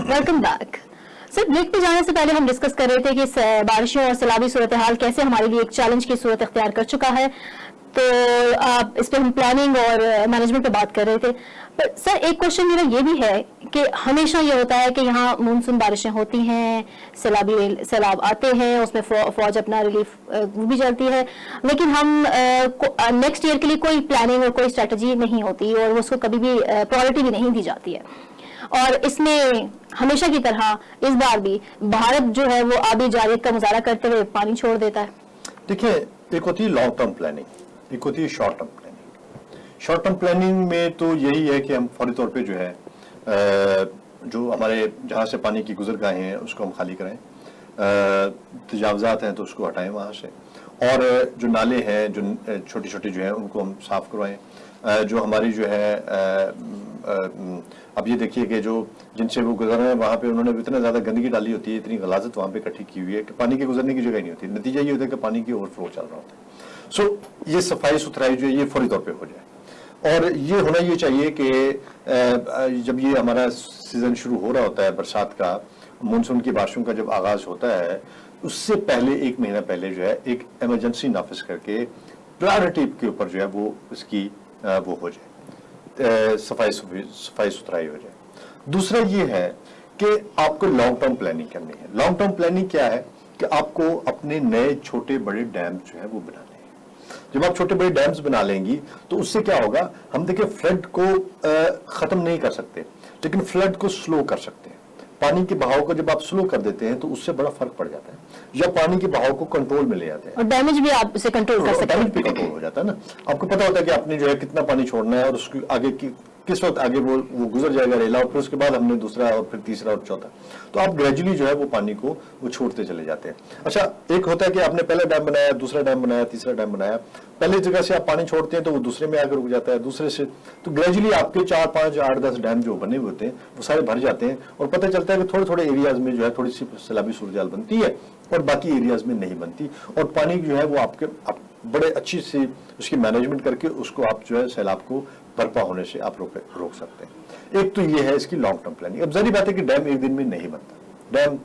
Welcome back. Sir, break पे जाने से पहले हम डिस्कस कर रहे थे कि बारिशों और सैलाबी सूरत हाल कैसे हमारे लिए एक चैलेंज की सूरत अख्तियार कर चुका है, तो इस पे हम प्लानिंग और मैनेजमेंट पे बात कर रहे थे। पर सर, एक क्वेश्चन मेरा ये भी है कि हमेशा ये होता है कि यहाँ मानसून बारिशें होती हैं, सैलाब आते हैं, उसमें फौज अपना रिलीफ वो भी चलती है, लेकिन हम नेक्स्ट ईयर के लिए कोई प्लानिंग और कोई स्ट्रेटजी नहीं होती और उसको कभी भी प्रायोरिटी भी नहीं दी जाती है। और इसमें हमेशा की तरह इस बार भी भारत जो है वो आबी जारियत का मुजाहरा करते हुए पानी छोड़ देता है। देखिए, एक होती है लॉन्ग टर्म प्लानिंग, एक होती है short term planning. Short term planning में तो यही है कि हम फौरी तौर पे जो है जो हमारे जहाँ से पानी की गुजरगाहें हैं उसको हम खाली कराएं, तजावजात हैं तो उसको हटाएं वहाँ से, और जो नाले हैं जो छोटे छोटे जो हैं उनको हम साफ करवाएं। जो हमारी जो है अब ये देखिए कि जो जिनसे वो गुजर रहे हैं वहाँ पे उन्होंने इतना ज़्यादा गंदगी डाली होती है, इतनी गलाजत वहाँ पे इकट्ठी की हुई है कि पानी के गुजरने की जगह नहीं होती। नतीजा ये होता है कि पानी की ओवरफ्लो चल रहा होता है। सो ये सफाई सुथराई जो है ये फौरी तौर पे हो जाए, और ये होना ये चाहिए कि जब ये हमारा सीज़न शुरू हो रहा होता है बरसात का, मानसून की बारिशों का जब आगाज़ होता है, उससे पहले 1 महीना पहले जो है एक इमरजेंसी नाफिज करके प्रायोरिटी के ऊपर जो है वो इसकी वो हो जाए, सफाई सुथराई हो जाए। दूसरा ये है कि आपको लॉन्ग टर्म प्लानिंग करनी है। लॉन्ग टर्म प्लानिंग क्या है कि आपको अपने नए छोटे बड़े डैम जो है वो बनाने हैं। जब आप छोटे बड़े डैम्स बना लेंगी तो उससे क्या होगा, हम देखिए फ्लड को खत्म नहीं कर सकते, लेकिन फ्लड को स्लो कर सकते हैं। पानी के बहाव को जब आप स्लो कर देते हैं तो उससे बड़ा फर्क पड़ जाता है, या पानी के बहाव को कंट्रोल में ले जाते हैं, और डैमेज भी आप इसे कंट्रोल कर सकते हैं। डैमेज भी कंट्रोल हो जाता है ना। आपको पता होता है कि आपने जो है कितना पानी छोड़ना है और उसके आगे किस वक्त आगे वो गुजर जाएगा रेला, और फिर उसके बाद हमने दूसरा और फिर तीसरा और चौथा, तो आप ग्रेजुअली जो है वो पानी को वो छोड़ते चले जाते हैं। अच्छा, एक होता है कि आपने पहला डैम बनाया, दूसरा डैम बनाया, तीसरा डैम बनाया, पहले जगह से आप पानी छोड़ते हैं तो वो दूसरे में आकर रुक जाता है, दूसरे से, तो ग्रेजुअली आपके 4, 5, 8, 10 डैम जो बने हुए होते हैं वो सारे भर जाते हैं, और पता चलता है कि थोड़े थोड़े एरियाज में जो है थोड़ी सी सैलाबी सूरत बनती है और बाकी एरियाज में नहीं बनती, और पानी जो है वो आपके बड़े अच्छी सी उसकी मैनेजमेंट करके उसको आप जो है सैलाब को बर्पा होने से आप रोक सकते हैं। एक तो ये है इसकी लॉन्ग टर्म प्लानिंग। अब जाहिर बात है कि डैम एक दिन में नहीं बनता, डैम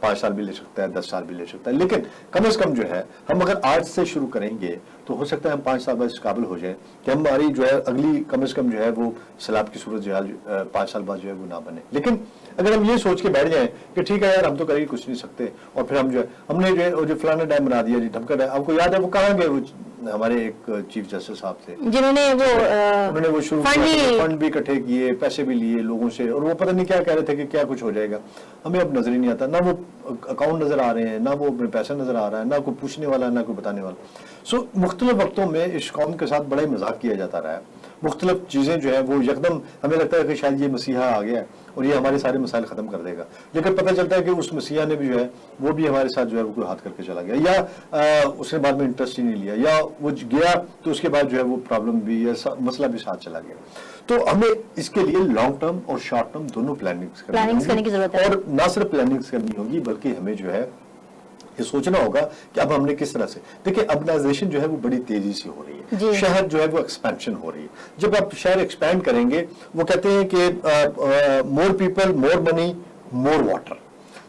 5 साल भी ले सकता है, 10 साल भी ले सकता है, लेकिन कम से कम जो है हम अगर आज से शुरू करेंगे तो हो सकता है हम 5 साल बाद इस काबिल हो जाए कि हमारी जो है अगली कम से कम जो है वो सैलाब की सूरत जो है 5 साल बाद जो है वो ना बने। लेकिन अगर हम ये सोच के बैठ जाएं कि ठीक है यार हम तो करेंगे कुछ नहीं सकते, और फिर हम जो है हमने जो फलाना डैम बना दिया जी, ढमका डैम, आपको याद है वो कहाँ गए, वो हमारे एक चीफ जस्टिस साहब थे जिन्होंने वो शुरू फंड भी इकट्ठे किए, पैसे भी लिए लोगों से, और वो पता नहीं क्या कह रहे थे कि क्या कुछ हो जाएगा। हमें अब नजर ही नहीं आता, ना वो अकाउंट नजर आ रहे हैं, ना वो अपने पैसा नजर आ रहा है, ना कोई पूछने वाला, ना कोई बताने वाला। सो मुख्तलिफ वक्तों में इस कौम के साथ बड़ा ही मजाक किया जाता रहा है। मुख्तलिफ चीज़ें जो है वो यकदम हमें लगता है कि शायद ये मसीहा आ गया और ये हमारे सारे मसाइल ख़त्म कर देगा, लेकिन पता चलता है कि उस मसीहा ने भी जो है वो भी हमारे साथ जो है वो कोई हाथ करके चला गया, या उसने बाद में इंटरेस्ट ही नहीं लिया, या वो गया तो उसके बाद जो है वो प्रॉब्लम भी या मसला भी साथ चला गया। तो हमें इसके लिए लॉन्ग टर्म और शॉर्ट टर्म दोनों प्लानिंग्स करने की जरूरत है, और ना सिर्फ प्लानिंग्स करनी होगी बल्कि हमें जो है ये सोचना होगा कि अब हमने किस तरह से, देखिए अर्बनाइजेशन जो है वो बड़ी तेजी से हो रही है, शहर जो है वो एक्सपेंशन हो रही है। जब आप शहर एक्सपैंड करेंगे, वो कहते हैं कि more people more money more water,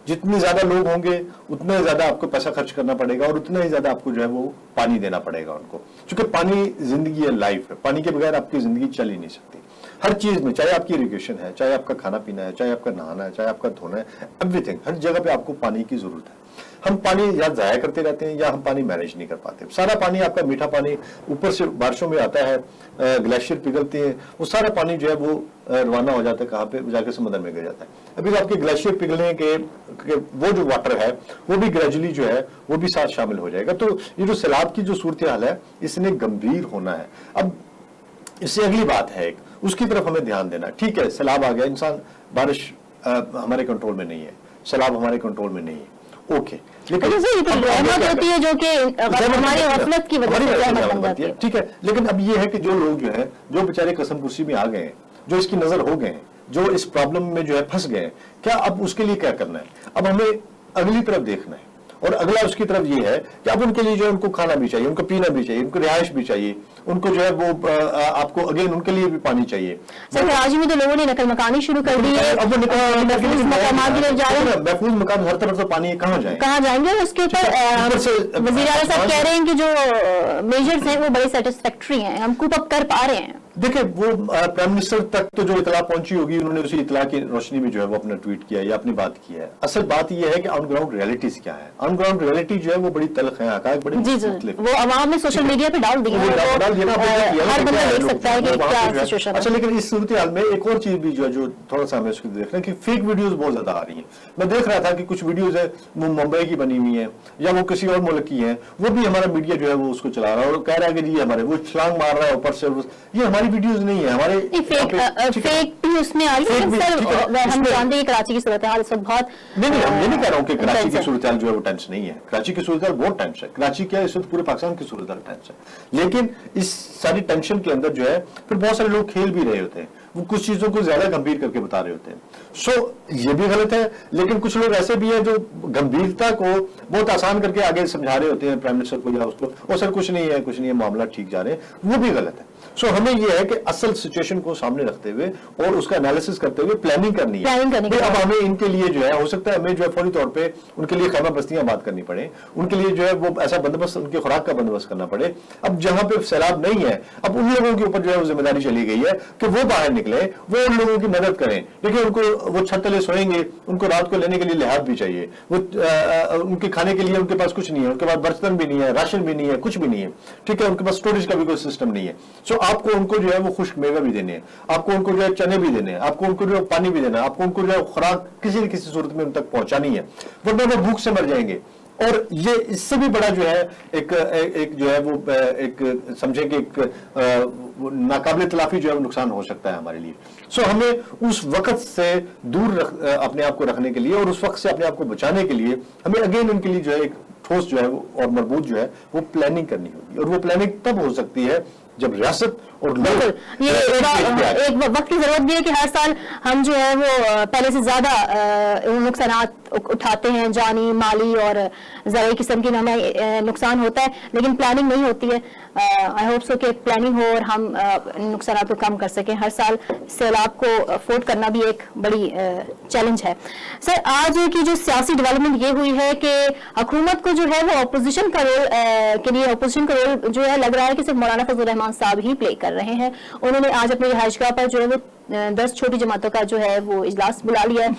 जितने ज्यादा लोग होंगे उतना ज्यादा आपको पैसा खर्च करना पड़ेगा और उतना ही ज्यादा आपको जो है वो पानी देना पड़ेगा उनको, क्योंकि पानी जिंदगी है, लाइफ है, पानी के बगैर आपकी जिंदगी चल ही नहीं सकती। हर चीज में, चाहे आपकी इरिगेशन है, चाहे आपका खाना पीना है, चाहे आपका नहाना है, चाहे आपका धोना है, एवरीथिंग, हर जगह पे आपको पानी की जरूरत है। हम पानी या जाया करते रहते हैं या हम पानी मैनेज नहीं कर पाते। सारा पानी आपका मीठा पानी ऊपर से बारिशों में आता है, ग्लेशियर पिघलते हैं, वो सारा पानी जो है वो रवाना हो जाता है, कहाँ पे जाके समुद्र में गिर जाता है। अभी तो आपके ग्लेशियर पिघलने के वो जो वाटर है वो भी ग्रेजुअली जो है वो भी साथ शामिल हो जाएगा। तो ये जो सैलाब की जो सूरत हाल है इसने गंभीर होना है। अब इससे अगली बात है एक, उसकी तरफ हमें ध्यान देना। ठीक है, सैलाब आ गया, इंसान, बारिश हमारे कंट्रोल में नहीं है, सैलाब हमारे कंट्रोल में नहीं है, ओके, लेकिन रहमत होती है जो कि हमारी गफलत की वजह से रहमत बन जाती है। ठीक है, लेकिन अब ये है कि जो लोग जो है जो बेचारे कसम कुर्सी में आ गए हैं, जो इसकी नजर हो गए हैं, जो इस प्रॉब्लम में जो है फंस गए हैं, क्या अब उसके लिए क्या करना है? अब हमें अगली तरफ देखना है, और अगला उसकी तरफ ये है कि अब उनके लिए जो है उनको खाना भी चाहिए, उनको पीना भी चाहिए, उनको रिहाइश भी चाहिए, उनको जो है वो आपको अगेन उनके लिए भी पानी चाहिए। सर कराची में तो लोगों ने नकल मकानी शुरू कर दी है, अब वो महफूज मकामात की तरफ जा रहे हैं। महफूज मकान हर तरफ से पानी कहाँ जाएंगे, उसके ऊपर वज़ीर आला साहब कह रहे हैं कि जो मेजर्स हैं वो बड़े सेटिस्फैक्टरी हैं, हम कूप अप कर पा रहे हैं। देखिए वो प्राइम मिनिस्टर तक तो जो इतला पहुंची होगी, उन्होंने उसी इतला की रोशनी में जो है वो अपना ट्वीट किया या अपनी बात की है। असल बात यह है कि ऑन ग्राउंड रियलिटीज क्या है। ऑन ग्राउंड रियलिटी जो है वो बड़ी तल्ख है, हकायक बड़ी मुख्तलिफ, वो अवाम ने सोशल मीडिया पे डाल दिया, हर बंदा देख सकता है कि क्या सिचुएशन है। अच्छा, लेकिन इस सूरत हाल में एक और चीज भी जो थोड़ा सा हमें उसको देख रहे हैं कि फेक वीडियोज बहुत ज्यादा आ रही है। मैं देख रहा था कि कुछ वीडियोज है वो मुंबई की बनी हुई है या वो किसी और मुल्क की है, वो भी हमारा मीडिया जो है वो उसको चला रहा है और कह रहा है कि जी हमारे वो छलांग मार रहा है ऊपर से। ये हमारी वीडियोज नहीं है, फेक भी उसमें आ रही है। सर हम जानते हैं कराची की सूरत हाल इस वक्त बहुत नहीं, हम ये नहीं कह रहा हूँ कि कराची की सूरत हाल जो है वो टेंस नहीं है। कराची की सूरत हाल बहुत टेंस है। कराची क्या इस वक्त पूरे पाकिस्तान की सूरत हाल टेंस है, लेकिन इस सारी टेंशन के अंदर जो है फिर बहुत सारे लोग खेल भी रहे होते हैं, वो कुछ चीजों को ज्यादा गंभीर करके बता रहे होते हैं। सो ये भी गलत है, लेकिन कुछ लोग ऐसे भी हैं जो गंभीरता को बहुत आसान करके आगे समझा रहे होते हैं प्राइम मिनिस्टर को या उसको, और सर कुछ नहीं है, मामला ठीक जा रहे हैं, वो भी गलत है। सो हमें यह है कि असल सिचुएशन को सामने रखते हुए और उसका एनालिसिस करते हुए प्लानिंग करनी है। अब हमें इनके लिए जो है हो सकता है हमें जो है फौरी तौर पे उनके लिए खैमा बस्तियां बात करनी पड़े, उनके लिए जो है वो ऐसा बंदोबस्त, उनकी खुराक का बंदोबस्त करना पड़े। अब जहां पे सैलाब नहीं है, अब उन लोगों के ऊपर जो है वो जिम्मेदारी चली गई है कि वो बाहर निकले, वो उन लोगों की मदद करें। देखिए उनको वो छत तले सोएंगे, उनको रात को लेने के लिए लिहाज भी चाहिए, वो उनके खाने के लिए उनके पास कुछ नहीं है, उनके पास बर्तन भी नहीं है, राशन भी नहीं है, कुछ भी नहीं है, ठीक है, उनके पास स्टोरेज का भी कोई सिस्टम नहीं है। सो आपको उनको जो है वो खुश्क मेवे भी देने हैं, आपको उनको जो है चने भी देने हैं, आपको उनको जो है पानी भी देना है, आपको उनको जो है खुराक किसी न किसी सूरत में उन तक पहुंचानी है, वरना वो भूख से मर जाएंगे। और ये इससे भी बड़ा जो है एक जो है वो एक समझे कि एक नाकाबिल तलाफी जो है वो नुकसान हो सकता है हमारे लिए। सो हमें उस वक्त से दूर अपने आप को रखने के लिए और उस वक्त से अपने आप को बचाने के लिए हमें अगेन उनके लिए जो है एक ठोस जो है और मजबूत जो है वो प्लानिंग करनी होगी। और वो प्लानिंग तब हो सकती है जब रियासत और लोग ये एक वक्त की जरूरत भी है कि हर साल हम जो है वो पहले से ज्यादा नुकसान उठाते हैं, जानी, माली और ज़राई किस्म की हमें नुकसान होता है, लेकिन प्लानिंग नहीं होती है। आई होप सो कि प्लानिंग हो और हम नुकसान को कम कर सकें। हर साल सैलाब को अफोर्ड करना भी एक बड़ी चैलेंज है। सर आज की जो सियासी डेवलपमेंट ये हुई है कि हुकूमत को जो है वो अपोजिशन का रोल के लिए अपोजिशन का रोल जो है लग रहा है कि सिर्फ मौलाना फजल रहमान साहब ही प्ले कर रहे हैं। उन्होंने आज अपनी रिहाइशगाह पर जो है वो 10 छोटी जमातों का जो है वो इजलास बुला लिया है।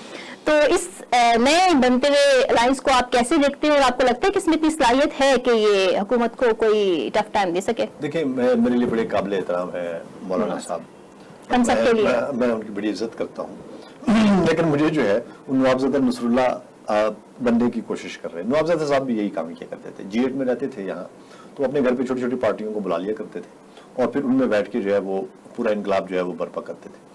तो इस नए बनते हुए अलायंस को आप कैसे देखते हैं और आपको लगता है कि इसमें इतनी सलाहियत है कि ये हुकूमत को कोई टफ टाइम दे सके? देखिए मेरे लिए बड़े काबिल एहतराम है मौलाना साहब, हम सबके लिए मैं उनकी बड़ी इज्जत करता हूँ, लेकिन मुझे जो है नवाबजादा नसरुल्लाह बनने की कोशिश कर रहे हैं। नवाबजादा साहब भी यही काम किया करते थे, G8 में रहते थे यहाँ, तो अपने घर पे छोटी छोटी पार्टियों को बुला लिया करते थे और फिर उनमें बैठ के जो है वो पूरा इनकलाब जो है वो बर्पा करते थे।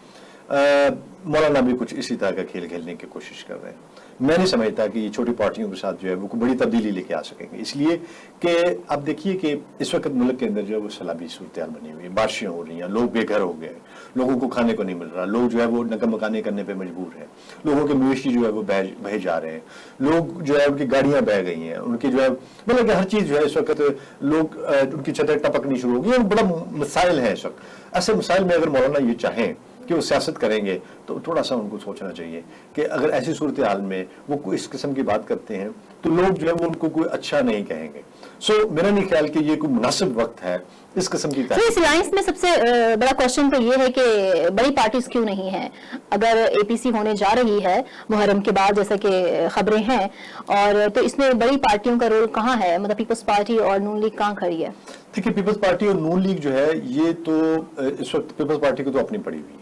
मौलाना भी कुछ इसी तरह का खेल खेलने की कोशिश कर रहे हैं। मैं नहीं समझता कि ये छोटी पार्टियों के साथ जो है वो कोई बड़ी तब्दीली लेके आ सकेंगे, इसलिए कि अब देखिए कि इस वक्त मुल्क के अंदर जो है वो सैलाबी सूरत हाल बनी हुई है, बारिशें हो रही हैं, लोग बेघर हो गए, लोगों को खाने को नहीं मिल रहा, लोग जो है वो नकल मकाने करने पे मजबूर है, लोगों के मवेशी जो है वो बह जा रहे हैं, लोग जो है उनकी गाड़ियां बह गई हैं, उनकी जो है मतलब कि हर चीज जो है इस वक्त लोग उनकी छतें टपकनी शुरू हो गई। बड़ा मसाइल है इस वक्त। ऐसे मसाइल में अगर मौलाना ये चाहें कि वो सियासत करेंगे तो थोड़ा सा उनको सोचना चाहिए कि अगर ऐसी सूरत हाल में वो इस किस्म की बात करते हैं तो लोग जो है वो उनको कोई अच्छा नहीं कहेंगे। सो मेरा नहीं ख्याल कि ये कोई मुनासिब वक्त है इस किस्म की। तो इस अलायंस में सबसे बड़ा क्वेश्चन तो ये है कि बड़ी पार्टीज क्यों नहीं है? अगर APC होने जा रही है मुहर्रम के बाद जैसा कि खबरें हैं, और तो इसमें बड़ी पार्टियों का रोल कहाँ है? मतलब पीपल्स पार्टी और नून लीग कहाँ खड़ी है? देखिए पीपल्स पार्टी और नून लीग जो है ये तो इस वक्त पीपल्स पार्टी को तो अपनी पड़ी हुई है।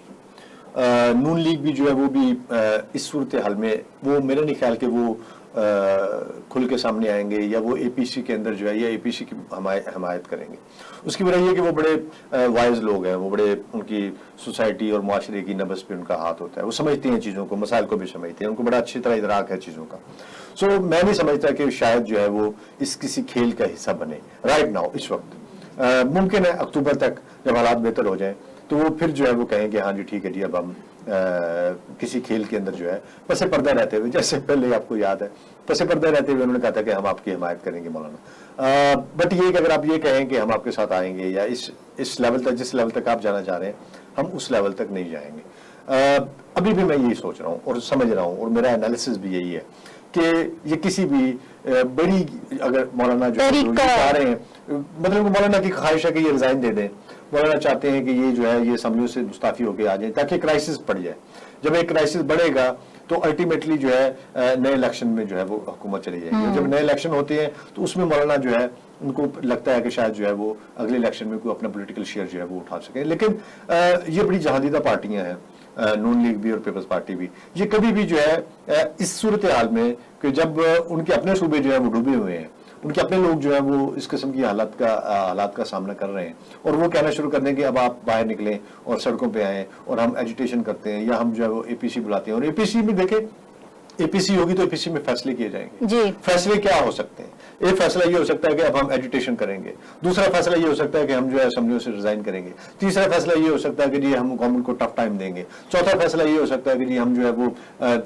नून लीग भी जो है वो भी इस सूरत हाल में वो मेरा नहीं ख्याल कि वो खुल के सामने आएंगे या वो APC के अंदर जो है या APC की हमायत करेंगे। उसकी वजह ये कि वो बड़े वाइज लोग हैं, वो बड़े उनकी सोसाइटी और माशरे की नब्ज़ पे उनका हाथ होता है, वो समझते हैं चीज़ों को, मसाइल को भी समझते हैं, उनको बड़ा अच्छी तरह इदराक है चीज़ों का। सो मैं नहीं समझता कि शायद जो है वो इस किसी खेल का हिस्सा बने राइट नाउ इस वक्त। मुमकिन है अक्टूबर तक जब हालात बेहतर हो जाए तो वो फिर जो है वो कहेंगे हाँ जी ठीक है जी अब हम किसी खेल के अंदर जो है पसे पर्दा रहते हुए, जैसे पहले आपको याद है पसे पर्दा रहते हुए उन्होंने कहा था कि हम आपकी हिमायत करेंगे मौलाना, बट ये कि अगर आप ये कहें कि हम आपके साथ आएंगे या इस लेवल तक, जिस लेवल तक आप जाना चाह रहे हैं, हम उस लेवल तक नहीं जाएंगे। अभी भी मैं यही सोच रहा हूँ और समझ रहा हूँ और मेरा एनालिसिस भी यही है कि ये किसी भी बड़ी, अगर मौलाना जो चाह रहे हैं, मतलब मौलाना की ख्वाहिश है कि ये रिजाइन दे दें, मौलाना चाहते हैं कि ये जो है ये असम्बलियों से मुस्ताफी होकर आ जाए ताकि क्राइसिस पड़ जाए। जब एक क्राइसिस बढ़ेगा तो अल्टीमेटली जो है नए इलेक्शन में जो है वो हुकूमत चली जाएगी। जब नए इलेक्शन होते हैं तो उसमें मौलाना जो है उनको लगता है कि शायद जो है वो अगले इलेक्शन में कोई अपना पॉलिटिकल शेयर जो है वो उठा सके। लेकिन ये बड़ी जहादीदा पार्टियां हैं, नून लीग भी और पीपल्स पार्टी भी, ये कभी भी जो है इस सूरत हाल में कि जब उनके अपने सूबे जो है वो डूबे हुए हैं, उनके अपने लोग जो है वो इस किस्म की हालात का सामना कर रहे हैं और वो कहना शुरू कर दें कि अब आप बाहर निकलें और सड़कों पे आएं और हम एजिटेशन करते हैं या हम जो है वो एपीसी बुलाते हैं। और एपीसी में देखें, एपीसी होगी तो एपीसी में फैसले किए जाएंगे जी। फैसले क्या हो सकते हैं? एक फैसला ये हो सकता है कि अब हम एजुटेशन करेंगे, दूसरा फैसला ये हो सकता है कि हम जो है असेंबलियों से रिजाइन करेंगे, तीसरा फैसला ये हो सकता है कि जी हम गवर्नमेंट को टफ टाइम देंगे, चौथा फैसला ये हो सकता है कि जी हम जो है वो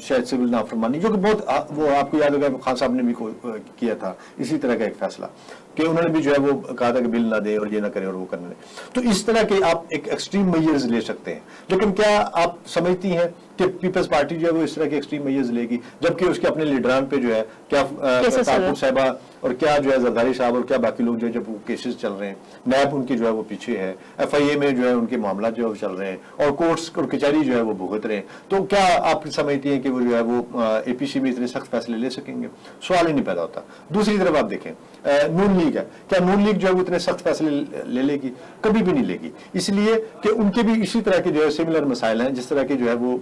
शायद सिविल नाफरमानी, जो कि बहुत वो आपको याद होगा खान साहब ने भी किया था इसी तरह का एक फैसला कि उन्होंने भी जो है वो कहा था कि बिल ना दे और ये ना करें और वो करने दें। तो इस तरह के आप एक एक्सट्रीम मेजर्स ले सकते हैं, लेकिन क्या आप समझती हैं कि पीपल्स पार्टी जो है वो इस तरह के एक्सट्रीम मेजर्स लेगी, जबकि उसके अपने लीडरान पे जो है क्या ठाकुर साहिबा और क्या जो है जरदारी साहब और क्या बाकी लोग जो है जब वो केसेस चल रहे हैं, नैब उनकी जो है वो पीछे है, FIA में जो है उनके मामला जो है वो चल रहे हैं और कोर्ट्स और कचहरी जो है वो भुगत रहे हैं, तो क्या आप समझती हैं कि वो जो है वो APC में इतने सख्त फैसले ले सकेंगे? सवाल ही नहीं पैदा होता। दूसरी तरफ आप देखें नून लीग है, क्या नून लीग जो है वो इतने सख्त फैसले ले लेगी? कभी भी नहीं लेगी, इसलिए कि उनके भी इसी तरह के जो है सिमिलर मसाइल हैं जिस तरह के जो है वो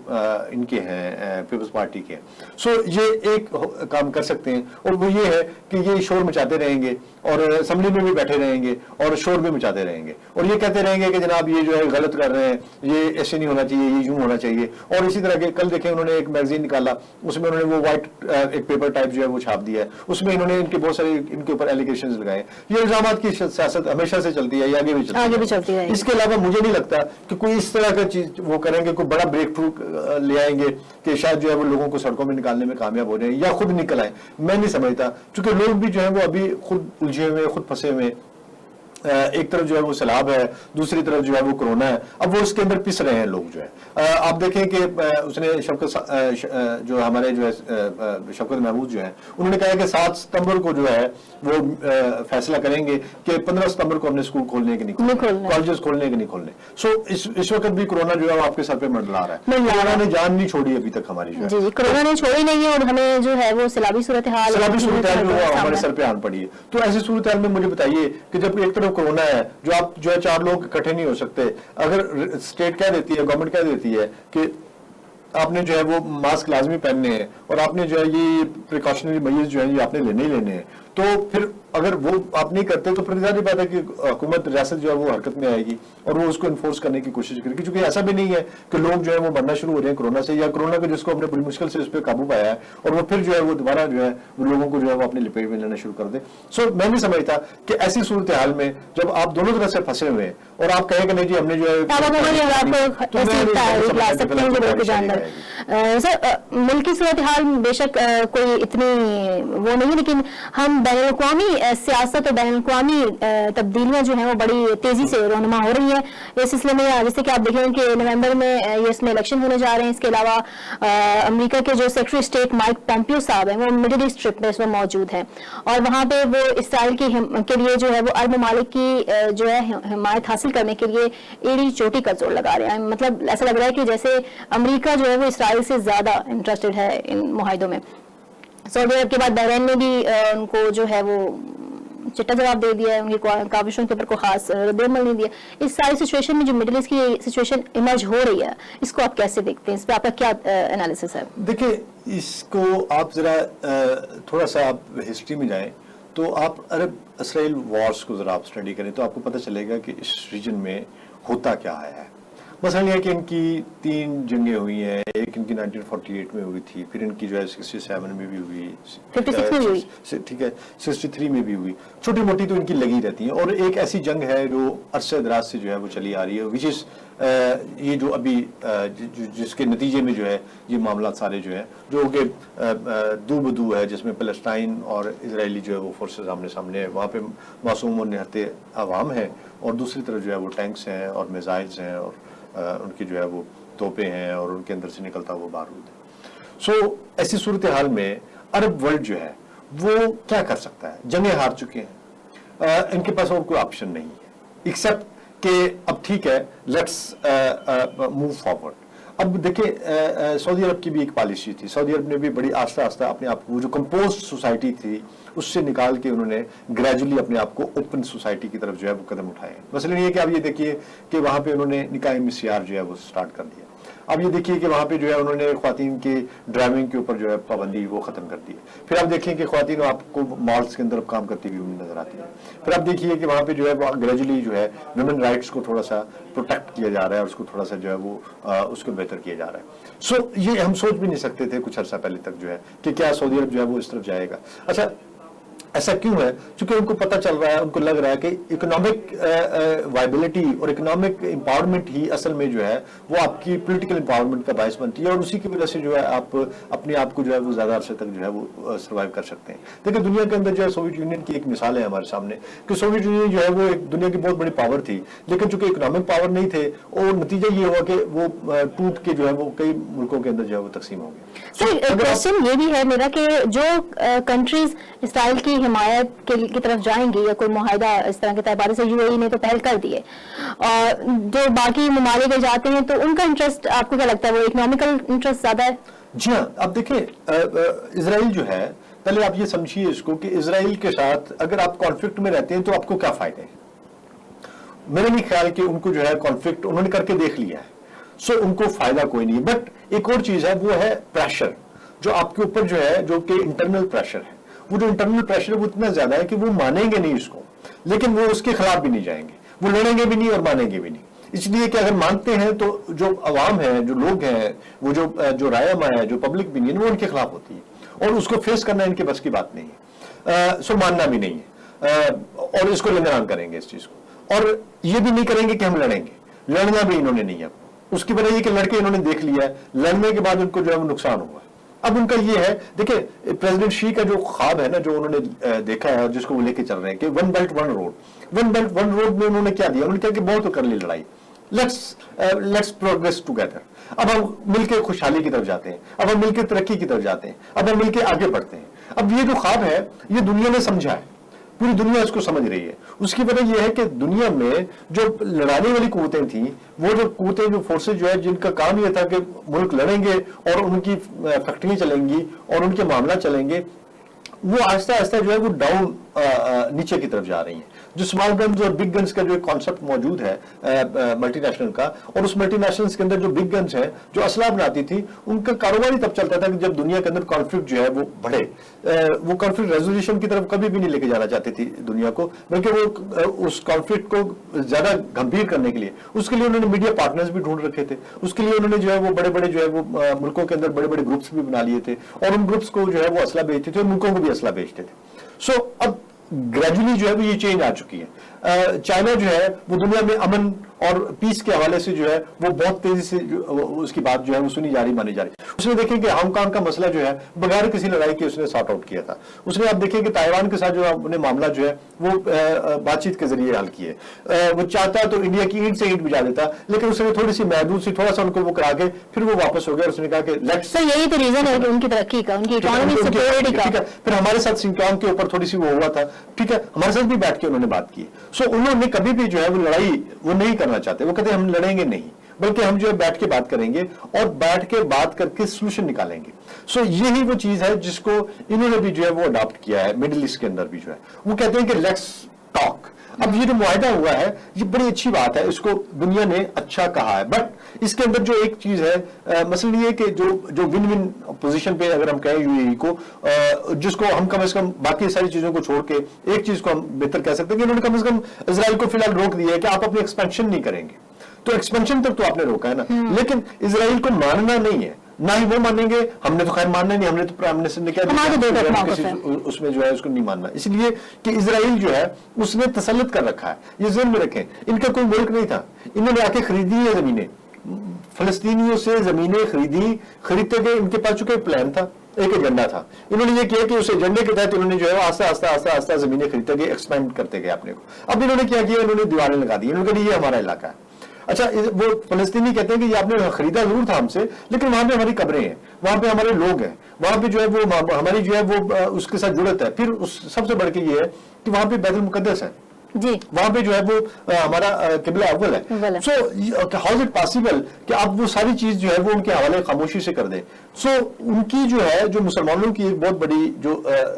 इनके हैं पीपल्स पार्टी के। सो ये एक काम कर सकते हैं और वो ये है कि ये शोर मचाते रहेंगे और असेंबली में भी बैठे रहेंगे और शोर भी मचाते रहेंगे और ये कहते रहेंगे कि जनाब ये जो है गलत कर रहे हैं, ये ऐसे नहीं होना चाहिए, ये यूं होना चाहिए। और इसी तरह के कल देखें उन्होंने एक मैगजीन निकाला, उसमें उन्होंने वो व्हाइट एक पेपर टाइप जो है वो छाप दिया है, उसमें इन्होंने इनके बहुत सारे इनके ऊपर एलिगेशंस लगाए। ये इल्जामात की सियासत हमेशा से चलती है, ये आगे भी चलती है। इसके अलावा मुझे नहीं लगता कि कोई इस तरह का चीज वो करेंगे, कोई बड़ा ब्रेक थ्रू ले आएंगे कि शायद जो है वो लोगों को सड़कों में निकालने में कामयाब हो जाए या खुद निकल आए। मैं नहीं समझता, क्योंकि लोग भी जो है वो अभी खुद उलझे हुए, खुद फंसे हुए, एक तरफ जो है वो सैलाब है, दूसरी तरफ जो है वो कोरोना है, अब वो उसके अंदर पिस रहे हैं लोग जो है। आप देखें कि उसने शफकत जो हमारे जो है शफकत महमूद जो है उन्होंने कहा कि 7 सितंबर को जो है वो फैसला करेंगे कि 15 सितंबर को हमने स्कूल खोलने के नहीं खोलने, कॉलेजेस खोलने के नहीं खोलने। सो इस वक्त भी कोरोना जो है वो आपके सर पे मंडला रहा है। कोरोना ने जान नहीं छोड़ी अभी तक हमारी जो है, कोरोना ने छोड़ी नहीं है और हमें जो है वो सैलाबी सूरत हाल हमारे सर पे आन पड़ी है। तो ऐसी सूरत हाल में मुझे बताइए कि जब एक तरफ कोरोना है जो आप जो है 4 लोग इकट्ठे नहीं हो सकते, अगर स्टेट कह देती है, गवर्नमेंट कह देती है कि आपने जो है वो मास्क लाजमी पहनने हैं और आपने जो है ये प्रिकॉशनरी मेजर्स जो है ये आपने लेने ही लेने हैं, तो फिर अगर वो आप नहीं करते तो फिर जाहिर बात है कि हुकूमत रियासत जो है वो हरकत में आएगी और वो उसको इन्फोर्स करने की कोशिश करेगी। क्योंकि ऐसा भी नहीं है कि लोग जो है वो मरना शुरू हो रहे हैं कोरोना से, या कोरोना को जिसको हमने बड़ी मुश्किल से उस पर काबू पाया है और वो फिर जो है वो दोबारा जो है वो लोगों को जो है वो अपनी लपेट में लेना शुरू कर दे। सो मैं नहीं समझता कि ऐसी सूरत हाल में जब आप दोनों तरफ से फंसे हुए हैं और आप कहें कि नहीं जी हमने जो है मुल्क की सूरत हाल बेशक कोई इतनी वो नहीं, लेकिन हम बैनुल-अक़वामी सियासत और बैनुल-अक़वामी तब्दीलियां जो है वो बड़ी तेजी से रोनमा हो रही है। इस सिलसिले में जैसे कि आप देखेंगे कि नवंबर में यूएस में इलेक्शन होने जा रहे हैं। इसके अलावा अमेरिका के जो सेक्रेटरी स्टेट माइक पोम्पियो साहब हैं वो मिडिल ईस्ट ट्रिप में इस वक्त मौजूद हैं और वहां पे वो इसराइल के लिए जो है वो अरब ममालिक की जो है हिमायत हासिल करने के लिए एड़ी चोटी का जोर लगा रहे हैं। मतलब ऐसा लग रहा है कि जैसे अमेरिका जो है वो इसराइल से ज्यादा इंटरेस्टेड है इन मुआहिदों में। सऊदी अरब के बाद बहरीन ने भी उनको जो है वो चिट्टा जवाब दे दिया है, उनकी काविशों के ऊपर को खास रद्द-ए-अमल नहीं दिया। इस सारी सिचुएशन में जो मिडिल ईस्ट की सिचुएशन इमर्ज हो रही है, इसको आप कैसे देखते हैं? इस पर आपका क्या एनालिसिस है? देखिए, इसको आप जरा थोड़ा सा आप हिस्ट्री में जाएं तो आप अरब इसराइल वॉर्स को जरा आप स्टडी करें तो आपको पता चलेगा कि इस रीजन में होता क्या है। मसलन यह कि इनकी 3 जंगें हुई हैं, एक इनकी 1948 में हुई थी, फिर इनकी जो है 67 में भी हुई, 56 में हुई, ठीक है, 63 में भी हुई। छोटी मोटी तो इनकी लगी रहती हैं और एक ऐसी जंग है जो अरसे दराज से जो है वो चली आ रही है, विच इज ये जो अभी जिसके नतीजे में जो है ये मामला सारे जो है जो कि दू बदू है, जिसमें पैलेस्टाइन और इजरायली जो है वो फोर्सेस आमने सामने है, वहाँ पे मासूम और निहत्ते आवाम है, और दूसरी तरफ जो है वो टैंक्स हैं और मिसाइल्स हैं और उनकी जो है वो तोपें हैं और उनके अंदर से निकलता वो बारूद है। सो ऐसी सूरत हाल में अरब वर्ल्ड जो है वो क्या कर सकता है? जंगें हार चुके हैं, इनके पास और कोई ऑप्शन नहीं है एक्सेप्ट कि अब ठीक है, लेट्स मूव फॉरवर्ड। अब देखिए सऊदी अरब की भी एक पॉलिसी थी, सऊदी अरब ने भी बड़ी आस्ता आस्ता अपने आप को जो कंपोज सोसाइटी थी उससे निकाल के उन्होंने ग्रेजुअली अपने आप को ओपन सोसाइटी की तरफ जो है वो कदम उठाए। मसलन ये कि अब ये देखिए कि वहाँ पे उन्होंने निकाह मिस्यार जो है वो स्टार्ट कर दिया। अब ये देखिए कि वहाँ पे जो है उन्होंने ख्वातीन के ड्राइविंग के ऊपर जो है पाबंदी वो खत्म कर दी है। फिर आप देखिए कि ख्वातीन आपको मॉल्स के अंदर काम करती हुई नजर आती है। फिर आप देखिए कि वहाँ पे जो है वो ग्रेजुअली जो है वुमेन राइट्स को थोड़ा सा प्रोटेक्ट किया जा रहा है और उसको थोड़ा सा जो है वो उसको बेहतर किया जा रहा है। सो ये हम सोच भी नहीं सकते थे कुछ अर्सा पहले तक जो है कि क्या सऊदी अरब जो है वो इस तरफ जाएगा। अच्छा, ऐसा क्यों है? क्योंकि उनको पता चल रहा है, उनको लग रहा है कि इकोनॉमिक वायबिलिटी और इकोनॉमिक एम्पावरमेंट ही असल में जो है वो आपकी पॉलिटिकल एम्पावरमेंट का बायस बनती है, और उसी की वजह से जो है आप अपने आप को जो है वो ज्यादा अरसे तक जो है वो सर्वाइव कर सकते हैं। देखिए दुनिया के अंदर जो है सोवियत यूनियन की एक मिसाल है हमारे सामने कि सोवियत यूनियन जो है वो एक दुनिया की बहुत बड़ी पावर थी, लेकिन चूंकि इकोनॉमिक पावर नहीं थे और नतीजा ये हुआ कि वो टूट के जो है वो कई मुल्कों के अंदर जो है वो तकसीम हो गए। सर क्वेश्चन ये भी है मेरा कि जो कंट्रीज इसराइल की हिमायत की तरफ जाएंगी या कोई मुआहिदा इस तरह के तहबारे से यूएई ने तो पहल कर दी है, और जो बाकी ममालिक जाते हैं तो उनका इंटरेस्ट आपको क्या लगता है, वो इकोनॉमिकल इंटरेस्ट ज्यादा है? जी हाँ, अब देखिए इजराइल जो है, पहले आप ये समझिए इसको कि इजराइल के साथ अगर आप कॉन्फ्लिक्ट में रहते हैं तो आपको क्या फायदे हैं। मेरे नहीं ख्याल कि उनको जो है कॉन्फ्लिक्ट उन्होंने करके देख लिया है, सो उनको फायदा कोई नहीं है। बट एक और चीज है, वो है प्रेशर जो आपके ऊपर जो है, जो कि इंटरनल प्रेशर है। वो जो इंटरनल प्रेशर है वो इतना ज्यादा है कि वो मानेंगे नहीं इसको, लेकिन वो उसके खिलाफ भी नहीं जाएंगे, वो लड़ेंगे भी नहीं और मानेंगे भी नहीं। इसलिए कि अगर मानते हैं तो जो अवाम है, जो लोग हैं, वो जो रायमा है, जो पब्लिक ओपिनियन, वो उनके खिलाफ होती है और उसको फेस करना इनके बस की बात नहीं है। सो मानना भी नहीं है और इसको लंघन करेंगे इस चीज को, और ये भी नहीं करेंगे कि हम लड़ेंगे। लड़ना भी इन्होंने नहीं है, उसकी वजह ये कि लड़के इन्होंने देख लिया है, लड़ने के बाद उनको जो है वो नुकसान हुआ। अब उनका ये है, देखिए प्रेसिडेंट शी का जो ख्वाब है ना, जो उन्होंने देखा है और जिसको वो लेके चल रहे हैं कि one belt one road, one belt one road में उन्होंने क्या दिया? उन्होंने कहा कि बहुत कर ली लड़ाई, लेट्स प्रोग्रेस टुगेदर। अब हम मिलकर खुशहाली की तरफ जाते हैं, अब हम मिलकर तरक्की की तरफ जाते हैं, अब हम मिलकर आगे बढ़ते हैं। अब ये जो ख्वाब है ये दुनिया ने समझा है, पूरी दुनिया इसको समझ रही है। उसकी वजह यह है कि दुनिया में जो लड़ाने वाली कुव्वतें थी, वो जो कुव्वतें, जो फोर्सेज जो है, जिनका काम यह था कि मुल्क लड़ेंगे और उनकी फैक्ट्री चलेंगी और उनके मामला चलेंगे, वो आहिस्ता आहिस्ता जो है वो डाउन नीचे की तरफ जा रही हैं। जो स्मॉल गन्स और बिग गन्स का जो एक कॉन्सेप्ट मौजूद है मल्टीनेशनल का, और उस मल्टीनेशनल्स के अंदर जो बिग गन्स हैं जो असला बनाती थी, उनका कारोबार ही तब चलता था कि जब दुनिया के अंदर कॉन्फ्लिक्ट जो है वो बढ़े। वो कॉन्फ्लिक्ट रेजोल्यूशन की तरफ कभी भी नहीं लेके जाना चाहती थी दुनिया को, बल्कि वो उस कॉन्फ्लिक्ट को ज्यादा गंभीर करने के लिए, उसके लिए उन्होंने मीडिया पार्टनर्स भी ढूंढ रखे थे। उसके लिए उन्होंने जो है वो बड़े बड़े जो है वो मुल्कों के अंदर बड़े बड़े ग्रुप्स भी बना लिए थे, और उन ग्रुप्स को जो है वो असला बेचते थे और मुल्कों को भी असला बेचते थे। सो अब ग्रेजुअली जो है वो ये चेंज आ चुकी है। चाइना जो है वो दुनिया में अमन और पीस के हवाले से जो है वो बहुत तेजी से उसकी बात जो है वो सुनी जा रही, मानी जा रही। उसने देखें कि हांगकांग का मसला जो है बगैर किसी लड़ाई के उसने सॉर्ट आउट किया था। उसने आप देखें कि ताइवान के साथ जो अपने मामला जो है वो बातचीत के जरिए हल किए। वो चाहता तो इंडिया की ईंट से ईंट भिजा देता, लेकिन उसने थोड़ी सी महदूद सी थोड़ा सा उनको वो करा के फिर वो वापस हो गया। उसने कहा कि लेट्स, यही तो रीजन है उनकी तरक्की का, उनकी इकोनॉमिक सिक्योरिटी का। फिर हमारे साथ सिंकियांग के ऊपर थोड़ी सी वो हुआ था, ठीक है, हमारे साथ भी बैठ के उन्होंने बात की। सो उन्होंने कभी भी जो है वो लड़ाई वो नहीं करना चाहते। वो कहते हम लड़ेंगे नहीं, बल्कि हम जो है बैठ के बात करेंगे और बैठ के बात करके सोल्यूशन निकालेंगे। सो यही वो चीज है जिसको इन्होंने भी जो है वो अडॉप्ट किया है मिडिल ईस्ट के अंदर भी जो है। वो कहते हैं कि लेट्स टॉक। अब ये जो मुआहिदा हुआ है ये बड़ी अच्छी बात है, इसको दुनिया ने अच्छा कहा है, बट इसके अंदर जो एक चीज है मसलन ये कि जो विन विन पोजीशन पे अगर हम कहें यूएई को, जिसको हम कम से कम बाकी सारी चीजों को छोड़ के एक चीज को हम बेहतर कह सकते हैं कि इन्होंने कम से कम इजराइल को फिलहाल रोक दिया है कि आप अपनी एक्सपेंशन नहीं करेंगे। तो एक्सपेंशन तक तो आपने रोका है ना, लेकिन इजराइल को मानना नहीं है। ना ही वो मानेंगे, हमने तो खैर मानना नहीं, हमने तो प्राइम मिनिस्टर ने क्या उसमें जो है उसको नहीं मानना, इसलिए कि इजराइल जो है उसने तसल्लुत कर रखा है। ये ज़हन में रखें, इनका कोई मुल्क नहीं था, इन्होंने आके खरीदी है जमीनें, फलस्तीनियों से जमीनें खरीदते गए, इनके पास चुके प्लान था, एक एजेंडा था, इन्होंने ये किया कि उस एजेंडे के तहत इन्होंने जो है आस्ता आस्ता जमीनें खरीदते गए, एक्सपेंड करते गए अपने को। अब इन्होंने क्या किया, इन्होंने दीवारें लगा दी, इन्होंने कहा ये हमारा इलाका है। अच्छा, वो फलस्तीनी कहते हैं कि ये आपने खरीदा जरूर था हमसे, लेकिन वहां पे हमारी कब्रें हैं, वहां पे हमारे लोग हैं, वहां पे जो है वो हमारी जो है वो उसके साथ जुड़त है। फिर उस सबसे बढ़ के ये है कि वहां पे बैतुल मुकद्दस है जी, वहां पे जो है वो हमारा किबला अव्वल है। So how is it possible कि आप वो सारी चीज जो है वो उनके हवाले खामोशी से कर दें। सो उनकी जो है, जो मुसलमानों की एक बहुत बड़ी जो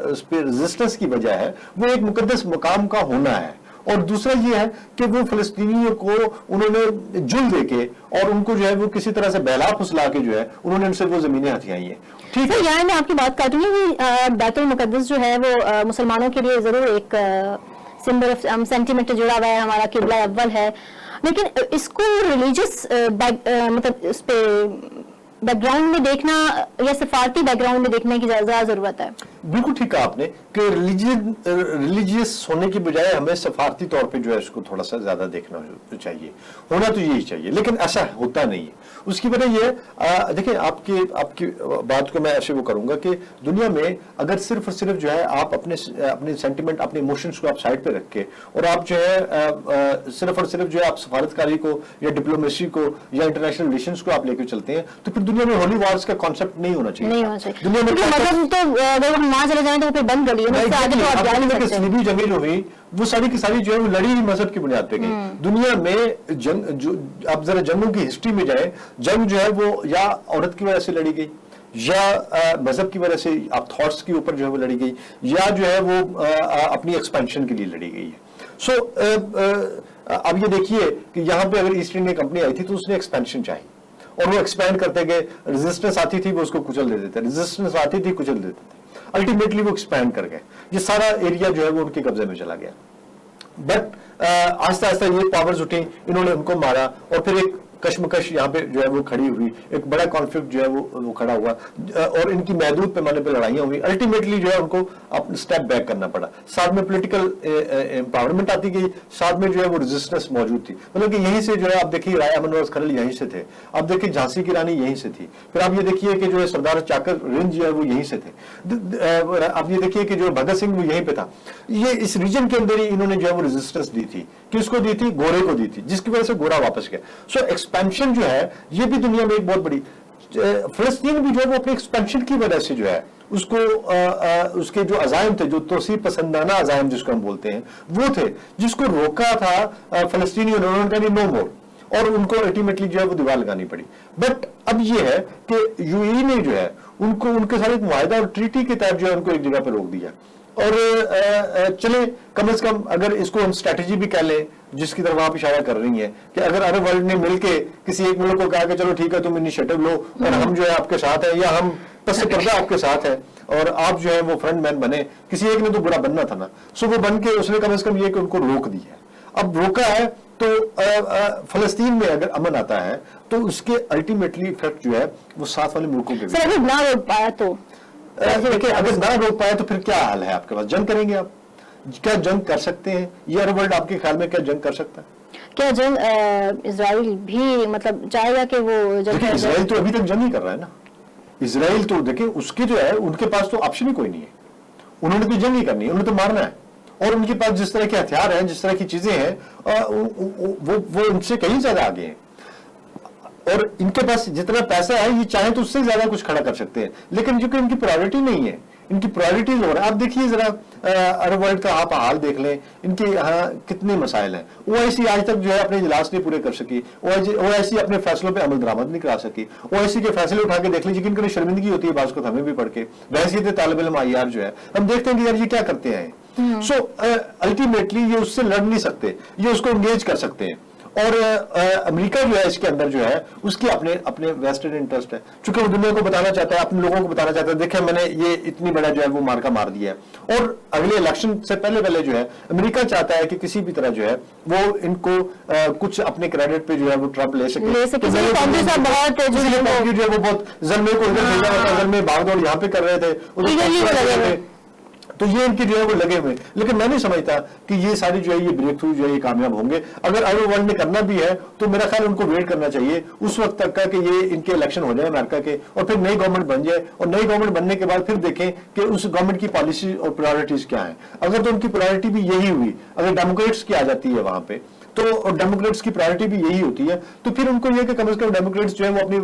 उस पर रेजिस्टेंस की वजह है, वो एक मुकद्दस मकाम का होना है। और दूसरा ये है कि वो फलस्तीनियों को उन्होंने जुल देके और उनको जो है वो किसी तरह से बहला फुसला के जो है उन्होंने उनसे वो जमीनें हथियाई हैं। ठीक है, यार मैं आपकी बात काटूंगी कि बैतुल मुकद्दस जो है वो मुसलमानों के लिए जरूर एक सिंबल ऑफ सेंटिमेंट जुड़ा हुआ है, हमारा किबला अव्वल है, लेकिन इसको रिलीजियस मतलब उस पे बैकग्राउंड में देखना या सफारती बैकग्राउंड में देखने की ज्यादा जरूरत है। बिल्कुल ठीक कहा आपने कि रिलीजियस होने की बजाय हमें सफारती तौर पे जो है इसको थोड़ा सा ज्यादा देखना चाहिए, होना तो यही चाहिए, लेकिन ऐसा होता नहीं है। उसकी वजह यह देखिए, आपकी बात को मैं ऐसे वो करूंगा कि दुनिया में अगर सिर्फ और सिर्फ जो है आप अपने सेंटिमेंट, अपने इमोशंस को आप साइड पे रख के और आप जो है सिर्फ और सिर्फ जो है आप सफारतकारी को या डिप्लोमेसी को या इंटरनेशनल रिलेशंस को आप लेकर चलते हैं, तो फिर दुनिया में होली वॉर्स का कॉन्सेप्ट नहीं होना चाहिए। दुनिया में मतलब तो अगर हम वहां चले जाएं तो फिर बंद गली है, सलीबी जंगें जो हुई वो सारी की सारी जो है वो लड़ी ही मजहब की बुनियाद पे गई। दुनिया में जंग, जो आप जरा जंगों की हिस्ट्री में जाए, जंग जो है वो या औरत की वजह से लड़ी गई, या मजहब की वजह से, आप थॉट्स के ऊपर जो है वो लड़ी गई, या जो है वो अपनी एक्सपेंशन के लिए लड़ी गई है। सो अब ये देखिए कि यहाँ पे अगर ईस्ट इंडिया कंपनी आई थी तो उसने एक्सपेंशन चाहिए और वो एक्सपैंड करते गए, रेजिस्टेंस आती थी वो उसको कुचल देते थे, रेजिस्टेंस आती थी कुचल देते थे, अल्टीमेटली वो एक्सपैंड कर गए, ये सारा एरिया जो है वो उनके कब्जे में चला गया। बट आस्ता आस्ता ये पावर्स उठी, इन्होंने उनको मारा और फिर एक कश्मकश यहाँ पे जो है वो खड़ी हुई, एक बड़ा कॉन्फ्लिक्ट जो है वो खड़ा हुआ और इनकी महदूद पैमाने पे लड़ाइयां हुई। अल्टीमेटली जो है उनको अपना स्टेप बैक करना पड़ा, साथ में पॉलिटिकल एम्पावरमेंट आती गई, साथ में जो है वो रेजिस्टेंस मौजूद थी। मतलब कि यहीं से जो है आप देखिए राय अमनवाज खरल यहीं से थे, आप देखिए झांसी की रानी यहीं से थी, फिर आप ये देखिए कि जो है सरदार चाकर रिंज जो है वो यहीं से थे, आप ये देखिए कि जो भगत सिंह वो यहीं पे था। ये इस रीजन के अंदर ही इन्होंने जो है वो रेजिस्टेंस दी थी, किसको दी थी, गोरे को दी थी, जिसकी वजह से गोरा वापस गया। सो एक्सपेंशन जो है ये भी दुनिया में एक बहुत बड़ी, फिलिस्तीन भी जो है वो अपने एक्सपेंशन की वजह से जो है उसको उसके जो अजायम थे, जो तोसी पसंदाना अजायम जिसको हम बोलते हैं, वो थे जिसको रोका था फिलिस्तीनियों ने, उन्होंने कहा नो मोर, और उनको अल्टीमेटली जो है वो दीवार लगानी पड़ी। बट अब ये है कि यूएई ने जो है उनको उनके साथ एक मुआहदा और ट्रीटी के तहत जो है उनको एक जगह पर रोक दिया। और चले कम से कम अगर इसको हम स्ट्रैटेजी भी कह लें, जिसकी तरफ आप इशारा कर रही हैं कि अगर अरब वर्ल्ड ने मिलके किसी एक मुल्क को कहा कि चलो ठीक है तुम इनिशिएटिव लो और हम जो है आपके साथ हैं, या हम पस पर्दा आपके साथ है और आप जो है वो फ्रंट मैन बने, किसी एक ने तो बुरा बनना था ना, सो वो बन के उसने कम से कम ये कि उनको रोक दिया। अब रोका है तो फलस्तीन में अगर अमन आता है तो उसके अल्टीमेटली इफेक्ट जो है वो साथ वाले मुल्कों के अगर ना रोक पाया तो देखिए, अगर ना रोक पाए तो फिर क्या हाल है आपके पास, जंग करेंगे आप, क्या जंग कर सकते हैं? ये अरब वर्ल्ड आपके ख्याल में क्या जंग कर सकता है? क्या जंग इजराइल भी मतलब चाहेगा कि वो जंग? इजराइल तो अभी तक जंग ही कर रहा है ना, इजराइल तो देखिए उसके जो है उनके पास तो ऑप्शन ही कोई नहीं है, उन्होंने तो जंग ही करनी है, उन्होंने तो मारना है, और उनके पास जिस तरह के हथियार हैं, जिस तरह की चीजें हैं वो उनसे कहीं ज्यादा आगे हैं, और इनके पास जितना पैसा है ये चाहे तो उससे ज्यादा कुछ खड़ा कर सकते हैं, लेकिन जो कि इनकी प्रायोरिटी नहीं है, इनकी प्रायोरिटीज हो रहा है। आप देखिए जरा अरब वर्ल्ड का आप हाल देख लें, इनके यहाँ कितने मसाइल हैं। ओआईसी आज तक जो है अपने इजलास नहीं पूरे कर सकी, ओआईसी अपने फैसलों पे अमल दरामद नहीं करा सकी, ओआईसी के फैसले उठा के देख लीजिए कि इनकी शर्मिंदगी होती है बाज़ को हमें भी पढ़ के, बहसीत तालिब इल्म आईआर जो है हम देखते हैं कि यार ये क्या करते हैं। सो अल्टीमेटली ये उससे लड़ नहीं सकते, ये उसको एंगेज कर सकते हैं, और अमेरिका जो है इसके अंदर जो है उसकी अपने अपने वेस्टेड इंटरेस्ट है, चूंकि वो दुनिया को बताना चाहता है, अपने लोगों को बताना चाहता है, देखिए मैंने ये इतनी बड़ा जो है वो मार्का मार दिया है। और अगले इलेक्शन से पहले पहले जो है अमेरिका चाहता है कि किसी भी तरह जो है वो इनको कुछ अपने क्रेडिट पे जो है वो ट्रंप ले सके। जो है वो बहुत जलमे को इधर भेजा हुआ था, जलमे भागदौड़ यहाँ पे कर रहे थे, तो ये इनके जो है वो लगे हुए। लेकिन मैं नहीं समझता कि ये सारी जो है ये ब्रेक थ्रू जो है ये कामयाब होंगे। अगर अरब वर्ल्ड ने करना भी है तो मेरा ख्याल उनको वेट करना चाहिए उस वक्त तक का कि ये इनके इलेक्शन हो जाए अमेरिका के, और फिर नई गवर्नमेंट बन जाए, और नई गवर्नमेंट बनने के बाद फिर देखें कि उस गवर्नमेंट की पॉलिसी और प्रायोरिटीज क्या है। अगर तो उनकी प्रायोरिटी भी यही हुई, अगर डेमोक्रेट्स की आ जाती है वहां पे, तो डेमोक्रेट्स की प्रायोरिटी भी यही होती है, तो फिर उनको ये कि कम से कम डेमोक्रेट्स जो है वो अपनी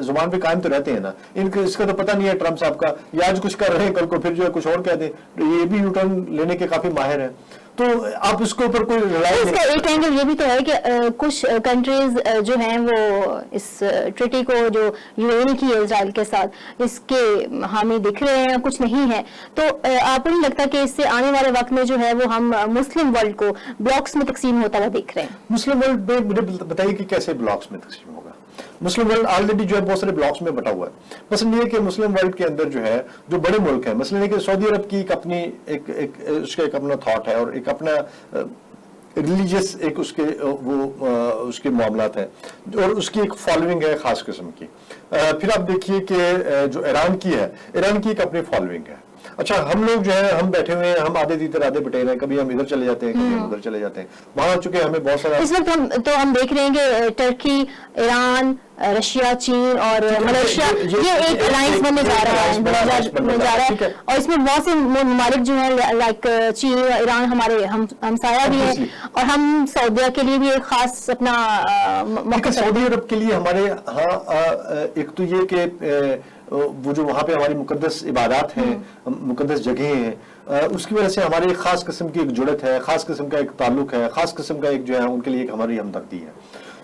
जुबान पे कायम तो रहते हैं ना। इनका इसका तो पता नहीं है ट्रंप साहब का, ये आज कुछ कर रहे हैं कल को फिर जो है कुछ और कह दें, ये भी यू टर्न लेने के काफी माहिर है। तो आप इसके ऊपर कोई इसका एक एंगल ये भी तो है कि कुछ कंट्रीज जो हैं वो इस ट्रीटी को जो यूएई ने की है इजराइल के साथ, इसके हामी दिख रहे हैं, कुछ नहीं है। तो आपको नहीं लगता कि इससे आने वाले वक्त में जो है वो हम मुस्लिम वर्ल्ड को ब्लॉक्स में तकसीम होता हुआ देख रहे हैं? मुस्लिम वर्ल्ड में मुझे बताइए कि कैसे ब्लॉक्स में तकसीम होगा? मुस्लिम वर्ल्ड ऑलरेडी जो है बहुत सारे ब्लॉक्स में बटा हुआ है। मसलन ये कि मुस्लिम वर्ल्ड के अंदर जो है जो बड़े मुल्क है, मसलन ये कि सऊदी अरब की एक अपनी उसका एक अपना थॉट है और एक अपना रिलीजियस एक उसके उसके मामलात है और उसकी एक फॉलोइंग है खास किस्म की। फिर आप देखिए कि जो ईरान की है, ईरान की एक अपनी फॉलोइंग है। अच्छा, हम लोग जो है हम बैठे हुए हैं, हम आधे तीतर आधे बटेर हैं, कभी हम इधर चले जाते हैं, कभी हम उधर चले जाते हैं। वहां चुके हमें बहुत सारा इस वक्त हम देख रहे हैं कि टर्की, ईरान, रशिया, चीन और मलेशिया ये एक अलायंस बनने जा रहा है और इसमें बहुत से ममालिक जो है लाइक चीन, ईरान हमारे हमसाया भी है, और हम सऊदिया के लिए भी एक खास अपना सऊदी अरब के लिए हमारे यहाँ एक तो ये कि वो जो वहाँ पे हमारी मुकद्दस इबादत हैं, मुकद्दस जगह हैं, उसकी वजह से हमारी एक खास किस्म की एक जुड़त है, खास किस्म का एक ताल्लुक है, खास किस्म का एक जो है उनके लिए एक हमारी हमदर्दी है।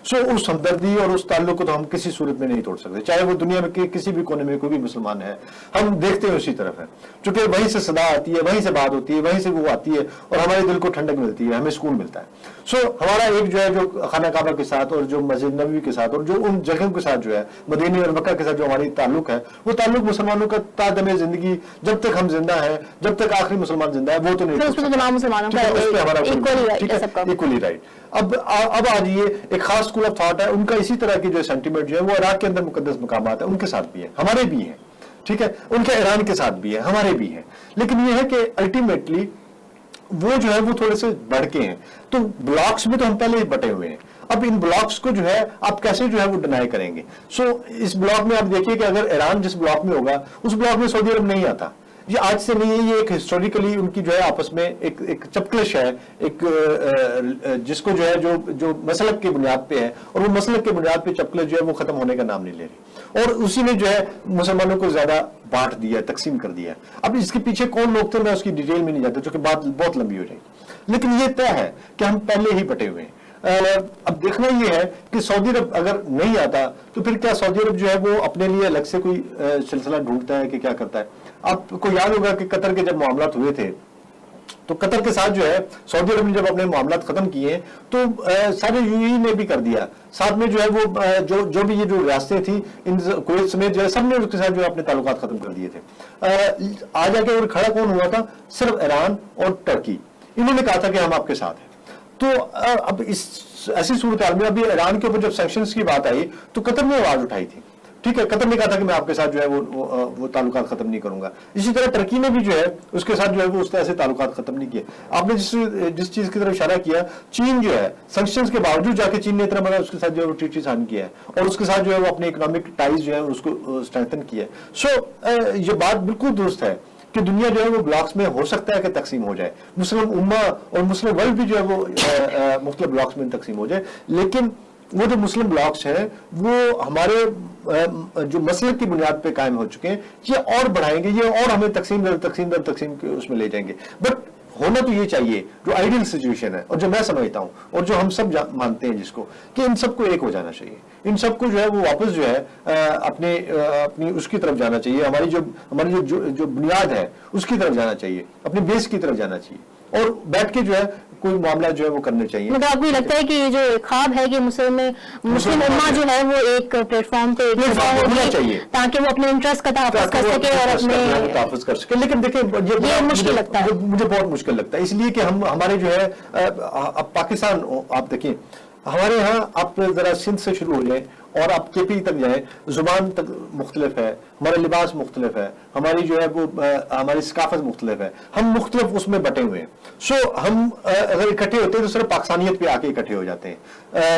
सो उस हमदर्दी और उस ताल्लुक को तो हम किसी सूरत में नहीं तोड़ सकते, चाहे वो दुनिया में किसी भी कोने में कोई भी मुसलमान है, हम देखते हैं उसी तरफ है, क्योंकि वहीं से सदा आती है, वहीं से बात होती है, वहीं से वो आती है और हमारे दिल को ठंडक मिलती है, हमें सुकून मिलता है। सो हमारा एक जो है जो खाना काबा के साथ और जो मस्जिद नबवी के साथ और जो उन जगहों के साथ जो है मदीना और मक्का के साथ जो हमारी ताल्लुक है, वो ताल्लुक मुसलमानों का तादमे जिंदगी जब तक हम जिंदा है, जब तक आखिरी मुसलमान जिंदा है, वो तो नहीं इक्वली राइट। अब आ जाइए, एक खास स्कूल ऑफ थॉट है उनका, इसी तरह की जो सेंटीमेंट जो है वो इराक के अंदर मुकद्दस मकामात है, उनके साथ भी है, हमारे भी है, ठीक है, उनके ईरान के साथ भी है, हमारे भी है। लेकिन ये है कि अल्टीमेटली वो जो है वो थोड़े से बढ़ के हैं। तो ब्लॉक्स में तो हम पहले ही बटे हुए हैं, अब इन ब्लॉक्स को जो है आप कैसे जो है वो डिनाई करेंगे? सो इस ब्लॉक में आप देखिए कि अगर ईरान जिस ब्लॉक में होगा उस ब्लॉक में सऊदी अरब नहीं आता। ये आज से नहीं है, ये एक हिस्टोरिकली उनकी जो है आपस में एक चपकलिश है, एक जिसको जो है जो मसलक की बुनियाद पे है, और वो मसलक की बुनियाद पे चपकलिश जो है वो खत्म होने का नाम नहीं ले रही, और उसी ने जो है मुसलमानों को ज्यादा बांट दिया, तकसीम कर दिया। अब इसके पीछे कौन लोग थे मैं उसकी डिटेल में नहीं जाता, क्योंकि बात बहुत लंबी हो जाएगी, लेकिन ये तय है कि हम पहले ही बटे हुए हैं। अब देखना ये है कि सऊदी अरब अगर नहीं आता तो फिर क्या सऊदी अरब जो है वो अपने लिए अलग से कोई सिलसिला ढूंढता है कि क्या करता है? आपको याद होगा कि कतर के जब मामलात हुए थे तो कतर के साथ जो है सऊदी अरब ने जब अपने मामलात खत्म किए तो सारे यूएई ने भी कर दिया, साथ में जो है वो जो भी ये जो रियासतें थी इन कुवैत समेत जो है सबने उसके साथ जो है अपने ताल्लुकात खत्म कर दिए थे। आ जाके और खड़ा कौन हुआ था? सिर्फ ईरान और टर्की, इन्होंने कहा था कि हम आपके साथ हैं। तो अब इस ऐसी सूरत हाल में अभी ईरान के ऊपर जब सैंक्शंस की बात आई तो कतर ने आवाज उठाई थी, ठीक है, कतर ने कहा था कि मैं आपके साथ जो है वो ताल्लुकात खत्म नहीं करूंगा। इसी तरह टर्की ने भी जो है उसके साथ जो है वो उस तरह से ताल्लुकात खत्म नहीं किए। आपने जिस चीज की तरफ इशारा किया, चीन जो है सैंक्शंस के बावजूद जाके चीन ने इतना बड़ा उसके साथ जो है वो ट्रीटी साइन किया है और उसके साथ जो है वो अपने इकोनॉमिक टाइज जो है उसको स्ट्रेंथन किया है। सो ये बात बिल्कुल दुरुस्त है कि दुनिया जो है वो ब्लॉक्स में हो सकता है कि तकसीम हो जाए, मुस्लिम उम्मा और मुस्लिम वर्ल्ड भी जो है वो मुख्तलिफ ब्लॉक्स में तकसीम हो जाए, लेकिन वो जो मुस्लिम ब्लॉक्स हैं वो हमारे जो मसलक की बुनियाद पे कायम हो चुके हैं, ये और बढ़ाएंगे, ये और हमें तकसीम दर के उसमें ले जाएंगे। बट होना तो ये चाहिए जो आइडियल सिचुएशन है और जो मैं समझता हूँ और जो हम सब मानते हैं जिसको, कि इन सबको एक हो जाना चाहिए, इन सबको जो है वो वापस जो है अपनी उसकी तरफ जाना चाहिए, हमारी जो बुनियाद है उसकी तरफ जाना चाहिए, अपनी बेस की तरफ जाना चाहिए। और बैठ के जो है कोई मामला जो है वो करने चाहिए। मतलब आपको ये लगता है कि ये जो ख्वाब है कि मुस्लिम उम्मा जो है वो एक प्लेटफॉर्म पे होना चाहिए ताकि वो अपने इंटरेस्ट का तहफ़्फ़ुज़ कर सके और अपने तहफ़्फ़ुज़ कर सके। लेकिन देखिए ये मुश्किल लगता है, मुझे बहुत मुश्किल लगता है, इसलिए कि हम हमारे जो है अब पाकिस्तान आप देखिए हमारे यहाँ आप जरा सिंध से शुरू हो जाए और आप केपी तक जाए, जुबान तक मुख्तलिफ है, हमारा लिबास मुख्तलिफ है, हमारी जो है वो हमारी सकाफत मुख्तलिफ है, हम मुख्तलिफ उसमें बटे हुए हैं। सो हम अगर इकट्ठे होते हैं तो सिर्फ पाकिस्तानियत पे आके इकट्ठे हो जाते हैं,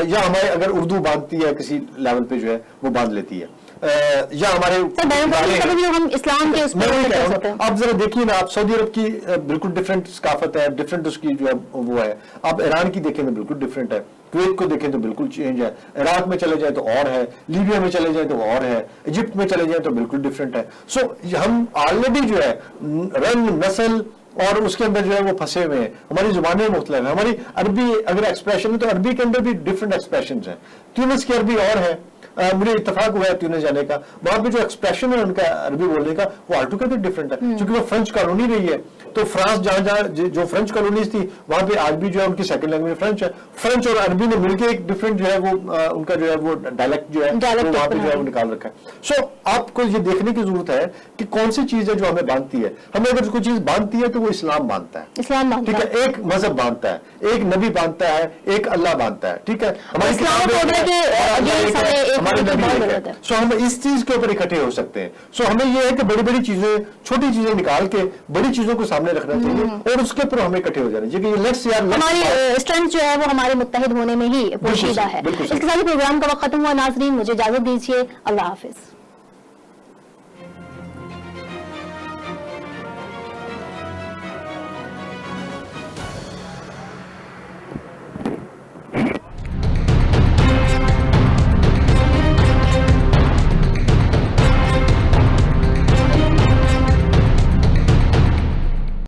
या हमारे अगर उर्दू बांधती है किसी लेवल पे जो है वो बांध लेती है, या हमारे हम इस्लाम के उसमें आप जरा देखिए ना, आप सऊदी अरब की बिल्कुल डिफरेंट सकाफत है, डिफरेंट उसकी जो है वो है, आप ईरान की देखें तो बिल्कुल डिफरेंट है, कुवैत को देखें तो बिल्कुल चेंज है, इराक में चले जाए तो और है, लीबिया में चले जाए तो और है, इजिप्ट में चले जाए तो बिल्कुल डिफरेंट है। सो हम ऑलरेडी जो है रंग नस्ल और उसके अंदर जो है वो फंसे हुए हैं, हमारी जुबानें मुख्तलिफ है, हमारी अरबी अगर एक्सप्रेशन है तो अरबी के अंदर भी डिफरेंट एक्सप्रेशन है, ट्यूनिस की अरबी और है, मुझे इत्तेफाक हुआ है ट्यूनिस जाने का, वहां पे जो एक्सप्रेशन है उनका अरबी बोलने का वो ऑलटुगेदर डिफरेंट है, क्योंकि वो फ्रेंच कॉलोनी रही है। तो फ्रांस जहां जो फ्रेंच कॉलोनीज थी वहां पे आज भी जो है उनकी सेकंड लैंग्वेज फ्रेंच है, फ्रेंच और अरबी ने मिलकर एक डिफरेंट जो है वो उनका जो है वो डायलेक्ट जो है वहां पे जो है वो निकाल रखा है। सो आपको ये देखने की जरूरत है कि कौन सी चीज है जो हमें बांधती है, हमें अगर कोई चीज बांधती है तो वो इस्लाम बांधता है, इस्लाम ठीक है, एक मजहब बांधता है, एक नबी बांधता है, एक अल्लाह बांधता है, ठीक है, हमारे नबी है। सो हम इस चीज के ऊपर इकट्ठे हो सकते हैं। सो हमें ये है कि बड़ी बड़ी चीजें, छोटी चीजें निकाल के बड़ी चीजों को सामने रखना चाहिए और उसके ऊपर हमें इकट्ठे हो जाना चाहिए। लेट्स यार हमारी स्ट्रेंथ जो है वो हमारे मुत्तहिद होने में ही पोशीदा है। इसके साथ ही प्रोग्राम का वक्त खत्म हुआ। नाजरीन मुझे इजाजत दीजिए, अल्लाह हाफिज।